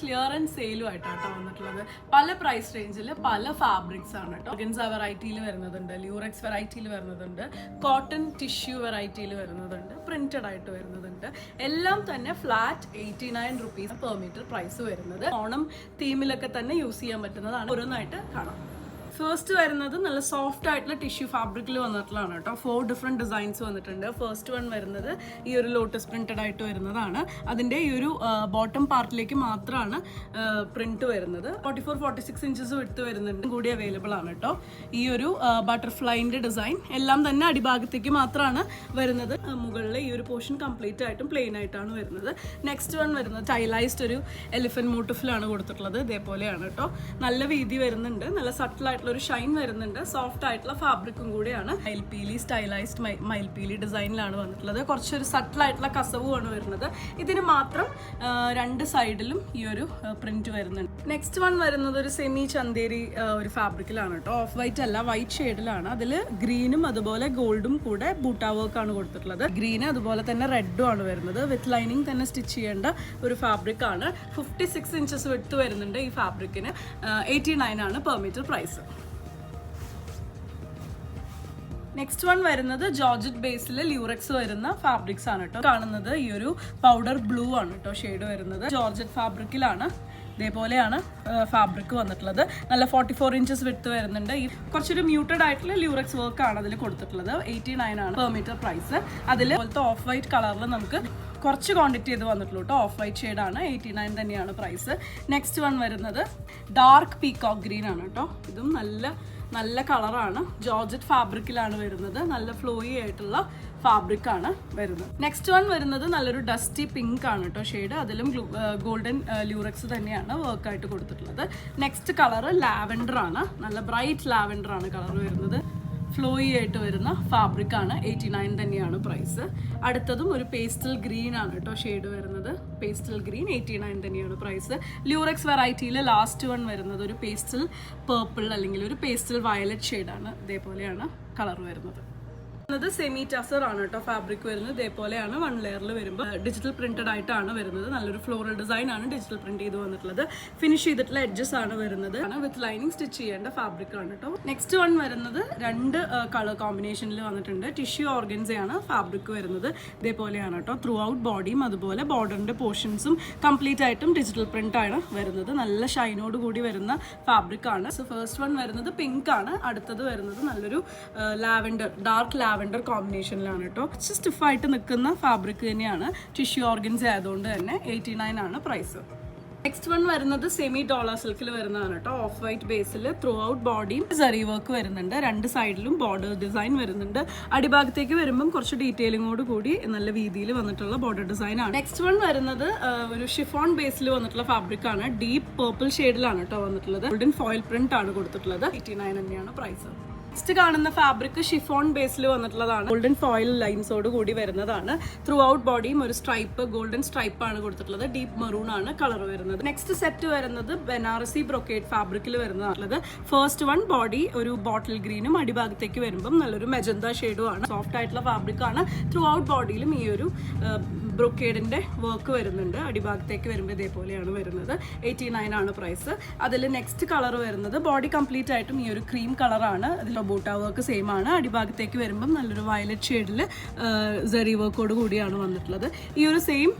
Clearance സെയിലുമായിട്ടാണ് വന്നിട്ടുള്ളത്. പല price റേഞ്ചിൽ പല ഫാബ്രിക്സ് ആണ് കേട്ടോ. ഓർഗൻസ വെറൈറ്റിയിൽ വരുന്നതുണ്ട്, ല്യൂറക്സ് വെറൈറ്റിയിൽ വരുന്നതുണ്ട്, കോട്ടൺ ടിഷ്യൂ വെറൈറ്റിയിൽ വരുന്നതുണ്ട്, പ്രിന്റഡ് ആയിട്ട് വരുന്നതുണ്ട്. എല്ലാം തന്നെ flat 89 rupees per metre price വരുന്നത്. ഓണം തീമിലൊക്കെ തന്നെ യൂസ് ചെയ്യാൻ പറ്റുന്നതാണ്. ഓരോന്നായിട്ട് കാണാം. ഫസ്റ്റ് വരുന്നത് നല്ല സോഫ്റ്റ് ആയിട്ടുള്ള ടിഷ്യൂ ഫാബ്രിക്കിൽ വന്നിട്ടുള്ളതാണ് കേട്ടോ. 4 ഡിഫറെൻറ്റ് ഡിസൈൻസ് വന്നിട്ടുണ്ട്. ഫസ്റ്റ് വൺ വരുന്നത് ഈ ഒരു ലോട്ടസ് പ്രിന്റഡ് ആയിട്ട് വരുന്നതാണ്. അതിൻ്റെ ഈ ഒരു ബോട്ടം പാർട്ടിലേക്ക് മാത്രമാണ് പ്രിന്റ് വരുന്നത്. 44-46 ഇഞ്ചസ് വിട്ട് വരുന്നുണ്ട് കൂടി അവൈലബിൾ ആണ് കേട്ടോ. ഈ ഒരു ബട്ടർഫ്ലൈൻ്റെ ഡിസൈൻ എല്ലാം തന്നെ അടിഭാഗത്തേക്ക് മാത്രമാണ് വരുന്നത്. മുകളിൽ ഈ ഒരു പോർഷൻ കംപ്ലീറ്റ് ആയിട്ടും പ്ലെയിൻ ആയിട്ടാണ് വരുന്നത്. നെക്സ്റ്റ് വൺ വരുന്നത് ടൈലൈസ്ഡ് ഒരു എലിഫന്റ് മോട്ടീഫിലാണ് കൊടുത്തിട്ടുള്ളത്. ഇതേപോലെയാണ് കേട്ടോ. നല്ല വീതി വരുന്നുണ്ട്, നല്ല സട്ടിലായിട്ടുള്ള ഒരു ഷൈൻ വരുന്നുണ്ട്. സോഫ്റ്റ് ആയിട്ടുള്ള ഫാബ്രിക്കും കൂടിയാണ്. മയിൽപീലി സ്റ്റൈലൈസ്ഡ് മയിൽപീലി ഡിസൈനിലാണ് വന്നിട്ടുള്ളത്. കുറച്ചൊരു സട്ടിലായിട്ടുള്ള കസവുമാണ് വരുന്നത്. ഇതിന് മാത്രം 2 സൈഡിലും ഈ ഒരു പ്രിന്റ് വരുന്നുണ്ട്. നെക്സ്റ്റ് വൺ വരുന്നത് ഒരു സെമി ചന്തേരി ഒരു ഫാബ്രിക്കിലാണ് കേട്ടോ. ഓഫ് വൈറ്റ് അല്ല, വൈറ്റ് ഷെയ്ഡിലാണ്. അതിൽ ഗ്രീനും അതുപോലെ ഗോൾഡും കൂടെ ബൂട്ടാ വർക്ക് ആണ് കൊടുത്തിട്ടുള്ളത്. ഗ്രീന് അതുപോലെ തന്നെ റെഡും ആണ് വരുന്നത്. വിത്ത് ലൈനിങ് തന്നെ സ്റ്റിച്ച് ചെയ്യേണ്ട ഒരു ഫാബ്രിക് ആണ്. 56 ഇഞ്ചസ് വിട്ട് വരുന്നുണ്ട് ഈ ഫാബ്രിക്കിന്. 89 ആണ് per metre price. Next one വരുന്നത് ജോർജറ്റ് ബേസിൽ ല്യൂറക്സ് വരുന്ന ഫാബ്രിക്സ് ആണ് കേട്ടോ. കാണുന്നത് ഈ ഒരു പൗഡർ ബ്ലൂ ആണ് കേട്ടോ ഷെയ്ഡ് വരുന്നത്. ജോർജറ്റ് ഫാബ്രിക്കിലാണ്. ഇതേപോലെയാണ് ഫാബ്രിക് വന്നിട്ടുള്ളത്. നല്ല 44 ഇഞ്ചസ് വിട്ട് വരുന്നുണ്ട്. ഈ കുറച്ചൊരു മ്യൂട്ടഡ് ആയിട്ടുള്ള ല്യൂറക്സ് വർക്ക് ആണ് അതിൽ കൊടുത്തിട്ടുള്ളത്. 89 ആണ് പെർ മീറ്റർ പ്രൈസ്. അതിൽ പോലത്തെ ഓഫ് വൈറ്റ് കളറിൽ നമുക്ക് കുറച്ച് ക്വാണ്ടിറ്റി ചെയ്ത് വന്നിട്ടുള്ളൂ കേട്ടോ. ഓഫ് വൈറ്റ് ഷെയ്ഡാണ്. 89 തന്നെയാണ് പ്രൈസ്. നെക്സ്റ്റ് വൺ വരുന്നത് ഡാർക്ക് പീകോക്ക് ഗ്രീൻ ആണ് കേട്ടോ. ഇതും നല്ല കളറാണ്. ജോർജറ്റ് ഫാബ്രിക്കിലാണ് വരുന്നത്. നല്ല ഫ്ലോയി ആയിട്ടുള്ള ഫാബ്രിക് ആണ് വരുന്നത്. നെക്സ്റ്റ് വൺ വരുന്നത് നല്ലൊരു ഡസ്റ്റി പിങ്ക് ആണ് കേട്ടോ ഷെയ്ഡ്. അതിലും ഗോൾഡൻ ല്യൂറക്സ് തന്നെയാണ് വർക്കായിട്ട് കൊടുത്തിട്ടുള്ളത്. നെക്സ്റ്റ് കളർ ലാവൻഡർ ആണ്. നല്ല ബ്രൈറ്റ് ലാവൻഡർ ആണ് കളർ വരുന്നത്. ഫ്ലോയി ആയിട്ട് വരുന്ന ഫാബ്രിക് ആണ്. 89 തന്നെയാണ് പ്രൈസ്. അടുത്തതും ഒരു പേസ്റ്റൽ ഗ്രീൻ ആണ് കേട്ടോ ഷെയ്ഡ് വരുന്നത്. പേസ്റ്റൽ ഗ്രീൻ 89 തന്നെയാണ് പ്രൈസ്. ല്യൂറക്സ് വെറൈറ്റിയിൽ ലാസ്റ്റ് വൺ വരുന്നത് ഒരു പേസ്റ്റൽ പേർപ്പിൾ അല്ലെങ്കിൽ ഒരു പേസ്റ്റൽ വയലറ്റ് ഷെയ്ഡാണ്. ഇതേപോലെയാണ് കളർ വരുന്നത്. സെമി ടസർ ആണ് കേട്ടോ ഫാബ്രിക് വരുന്നത്. ഇതേപോലെയാണ് 1 ലെയറിൽ വരുമ്പോൾ ഡിജിറ്റൽ പ്രിന്റഡ് ആയിട്ടാണ് വരുന്നത്. നല്ലൊരു ഫ്ലോറൽ ഡിസൈൻ ആണ് ഡിജിറ്റൽ പ്രിന്റ് ചെയ്ത് വന്നിട്ടുള്ളത്. ഫിനിഷ് ചെയ്തിട്ടുള്ള എഡ്ജസ് ആണ് വരുന്നത്. വിത്ത് ലൈനിങ് സ്റ്റിച്ച് ചെയ്യേണ്ട ഫാബ്രിക് ആണ് കേട്ടോ. നെക്സ്റ്റ് വൺ വരുന്നത് 2 കളർ കോമ്പിനേഷനിൽ വന്നിട്ടുണ്ട്. ടിഷ്യൂ ഓർഗൻസയാണ് ഫാബ്രിക് വരുന്നത്. ഇതേപോലെയാണ് കേട്ടോ. ത്രൂ ഔട്ട് ബോഡിയും അതുപോലെ ബോർഡറിന്റെ പോർഷൻസും കംപ്ലീറ്റ് ആയിട്ടും ഡിജിറ്റൽ പ്രിന്റ് ആണ് വരുന്നത്. നല്ല ഷൈനോട് കൂടി വരുന്ന ഫാബ്രിക് ആണ്. സോ ഫസ്റ്റ് വൺ വരുന്നത് പിങ്ക് ആണ്. അടുത്തത് വരുന്നത് നല്ലൊരു ലാവൻഡർ, ഡാർക്ക് ലാവൻഡർ കോമ്പിനേഷനിലാണ് കേട്ടോ. സ്റ്റിഫായിട്ട് നിൽക്കുന്ന ഫാബ്രിക് തന്നെയാണ്. ടിഷ്യൂ ഓർഗൻസ ആയതുകൊണ്ട് തന്നെ 89 ആണ് പ്രൈസ്. നെക്സ്റ്റ് വൺ വരുന്നത് സെമി ഡോളർ സിൽക്കിൽ വരുന്നതാണ് കേട്ടോ. Of white Basil through out ബോഡിയും zari work വരുന്നുണ്ട്. 2 സൈഡിലും ബോർഡർ ഡിസൈൻ വരുന്നുണ്ട്. അടിഭാഗത്തേക്ക് വരുമ്പം കുറച്ച് ഡീറ്റെയിലിങ്ങോട് കൂടി നല്ല രീതിയിൽ വന്നിട്ടുള്ള ബോർഡർ ഡിസൈൻ ആണ്. നെക്സ്റ്റ് വൺ വരുന്നത് ഒരു ഷിഫോൺ ബേസിൽ വന്നിട്ടുള്ള ഫാബ്രിക് ആണ്. ഡീപ്പ് പേർപ്പിൾ ഷെയ്ഡിലാണ് കേട്ടോ വന്നിട്ടുള്ളത്. ഗോൾഡൻ ഫോയിൽ പ്രിന്റ് ആണ് കൊടുത്തിട്ടുള്ളത്. 89 തന്നെയാണ് പ്രൈസ്. നെക്സ്റ്റ് കാണുന്ന ഫാബ്രിക് ഷിഫോൺ ബേസിൽ വന്നിട്ടുള്ളതാണ്. ഗോൾഡൻ ഫോയിൽ ലൈൻസോട് കൂടി വരുന്നതാണ്. ത്രൂ ഔട്ട് ബോഡിയും ഒരു സ്ട്രൈപ്പ്, ഗോൾഡൻ സ്ട്രൈപ്പ് ആണ് കൊടുത്തിട്ടുള്ളത്. ഡീപ്പ് മെറൂൺ ആണ് കളർ വരുന്നത്. നെക്സ്റ്റ് സെറ്റ് വരുന്നത് ബനാറസി ബ്രൊക്കേഡ് ഫാബ്രിക്കിൽ വരുന്നതാണ്. ഫസ്റ്റ് വൺ ബോഡി ഒരു ബോട്ടിൽ ഗ്രീനും അടിഭാഗത്തേക്ക് വരുമ്പം നല്ലൊരു മെജന്ത ഷെയ്ഡും ആണ്. സോഫ്റ്റ് ആയിട്ടുള്ള ഫാബ്രിക് ആണ്. ത്രൂ ഔട്ട് ബോഡിയിലും ഈ ഒരു ബ്രൊക്കേഡിന്റെ വർക്ക് വരുന്നുണ്ട്. അടിഭാഗത്തേക്ക് വരുമ്പോൾ ഇതേപോലെയാണ് വരുന്നത്. 89 ആണ് പ്രൈസ്. അതിൽ നെക്സ്റ്റ് കളർ വരുന്നത് ബോഡി കംപ്ലീറ്റ് ആയിട്ടും ഈ ഒരു ക്രീം കളറാണ്. അതിൽ ബൂട്ടാ വർക്ക് സെയിം ആണ്. അടിഭാഗത്തേക്ക് വരുമ്പം നല്ലൊരു വയലറ്റ് ഷെയ്ഡിൽ സെറി വർക്കോട് കൂടിയാണ് വന്നിട്ടുള്ളത്. ഈ ഒരു സെയിം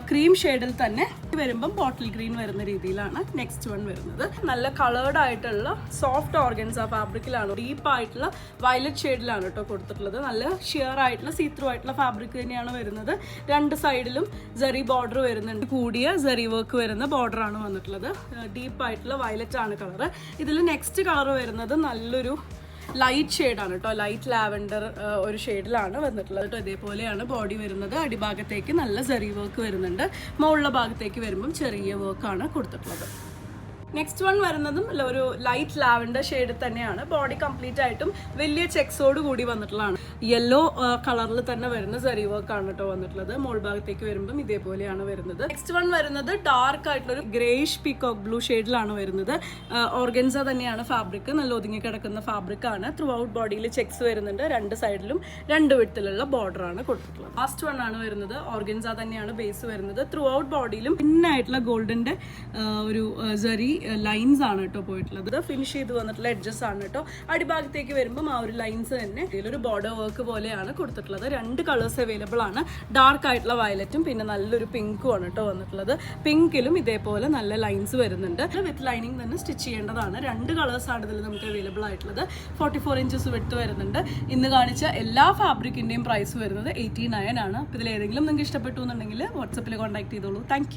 ക്രീം ഷെയ്ഡിൽ തന്നെ വരുമ്പം ബോട്ടിൽ ഗ്രീൻ വരുന്ന രീതിയിലാണ് നെക്സ്റ്റ് വൺ വരുന്നത്. നല്ല കളേർഡ് ആയിട്ടുള്ള സോഫ്റ്റ് ഓർഗൻസ ഫാബ്രിക്കിലാണ്. ഡീപ്പ് ആയിട്ടുള്ള വയലറ്റ് ഷെയ്ഡിലാണ് കേട്ടോ കൊടുത്തിട്ടുള്ളത്. നല്ല ഷിയർ ആയിട്ടുള്ള സീത്രൂ ആയിട്ടുള്ള ഫാബ്രിക് തന്നെയാണ് വരുന്നത്. 2 സൈഡിലും സെറി ബോർഡർ വരുന്നുണ്ട്. കൂടിയ സെറി വർക്ക് വരുന്ന ബോർഡർ ആണ് വന്നിട്ടുള്ളത്. ഡീപ്പ് ആയിട്ടുള്ള വയലറ്റ് ആണ് കളർ. ഇതിൽ നെക്സ്റ്റ് കളർ വരുന്നത് നല്ലൊരു ലൈറ്റ് ഷെയ്ഡാണ് കേട്ടോ. ലൈറ്റ് ലാവൻഡർ ഒരു ഷെയ്ഡിലാണ് വന്നിട്ടുള്ളത് കേട്ടോ. ഇതേപോലെയാണ് ബോഡി വരുന്നത്. അടിഭാഗത്തേക്ക് നല്ല സെറി വർക്ക് വരുന്നുണ്ട്. മുകളിലെ ഭാഗത്തേക്ക് വരുമ്പം ചെറിയ വർക്കാണ് കൊടുത്തിട്ടുള്ളത്. നെക്സ്റ്റ് വൺ വരുന്നതും ഒരു ലൈറ്റ് ലാവൻഡർ ഷെയ്ഡ് തന്നെയാണ്. ബോഡി കംപ്ലീറ്റ് ആയിട്ടും വലിയ ചെക്സോട് കൂടി വന്നിട്ടുള്ളതാണ്. യെല്ലോ കളറിൽ തന്നെ വരുന്ന സരി വർക്ക് ആണ് കേട്ടോ വന്നിട്ടുള്ളത്. മോൾ ഭാഗത്തേക്ക് വരുമ്പം ഇതേപോലെയാണ് വരുന്നത്. നെക്സ്റ്റ് വൺ വരുന്നത് ഡാർക്ക് ആയിട്ടുള്ള ഒരു ഗ്രേഷ് പീകോക്ക് ബ്ലൂ ഷെയ്ഡിലാണ് വരുന്നത്. ഓർഗൻസ തന്നെയാണ് ഫാബ്രിക്, നല്ല ഒതുങ്ങി കിടക്കുന്ന ഫാബ്രിക് ആണ്. ത്രൂ ഔട്ട് ബോഡിയിൽ ചെക്സ് വരുന്നുണ്ട്, രണ്ട് സൈഡിലും രണ്ട് വിധത്തിലുള്ള ബോർഡർ ആണ് കൊടുത്തിട്ടുള്ളത്. ലാസ്റ്റ് വൺ ആണ് വരുന്നത്. ഓർഗൻസ തന്നെയാണ് ബേസ് വരുന്നത്. ത്രൂ ഔട്ട് ബോഡിയിലും പിന്നായിട്ടുള്ള ഗോൾഡിന്റെ ഒരു സരി ലൈൻസ് ആണ് കേട്ടോ പോയിട്ടുള്ളത്. ഫിനിഷ് ചെയ്ത് വന്നിട്ടുള്ള എഡ്ജസ് ആണ് കേട്ടോ. അടിഭാഗത്തേക്ക് വരുമ്പോൾ ആ ഒരു ലൈൻസ് തന്നെ ഇതിലൊരു ബോർഡർ വർക്ക് പോലെയാണ് കൊടുത്തിട്ടുള്ളത്. രണ്ട് കളേഴ്സ് അവൈലബിൾ ആണ്. ഡാർക്ക് ആയിട്ടുള്ള വയലറ്റും പിന്നെ നല്ലൊരു പിങ്കും ആണ് കേട്ടോ വന്നിട്ടുള്ളത്. പിങ്കിലും ഇതേപോലെ നല്ല ലൈൻസ് വരുന്നുണ്ട്. വിത്ത് ലൈനിങ് തന്നെ സ്റ്റിച്ച് ചെയ്യേണ്ടതാണ്. രണ്ട് കളേഴ്സ് ആണ് ഇതിൽ നമുക്ക് അവൈലബിൾ ആയിട്ടുള്ളത്. 44 ഇഞ്ചസ് വിട്ട് വരുന്നുണ്ട്. ഇന്ന് കാണിച്ച എല്ലാ ഫാബ്രിക്കിന്റെയും പ്രൈസ് വരുന്നത് 89 ആണ്. അപ്പോൾ ഇതിൽ ഏതെങ്കിലും നിങ്ങൾക്ക് ഇഷ്ടപ്പെട്ടു എന്നുണ്ടെങ്കിൽ വാട്സപ്പിൽ കോൺടാക്ട് ചെയ്തോളൂ. താങ്ക്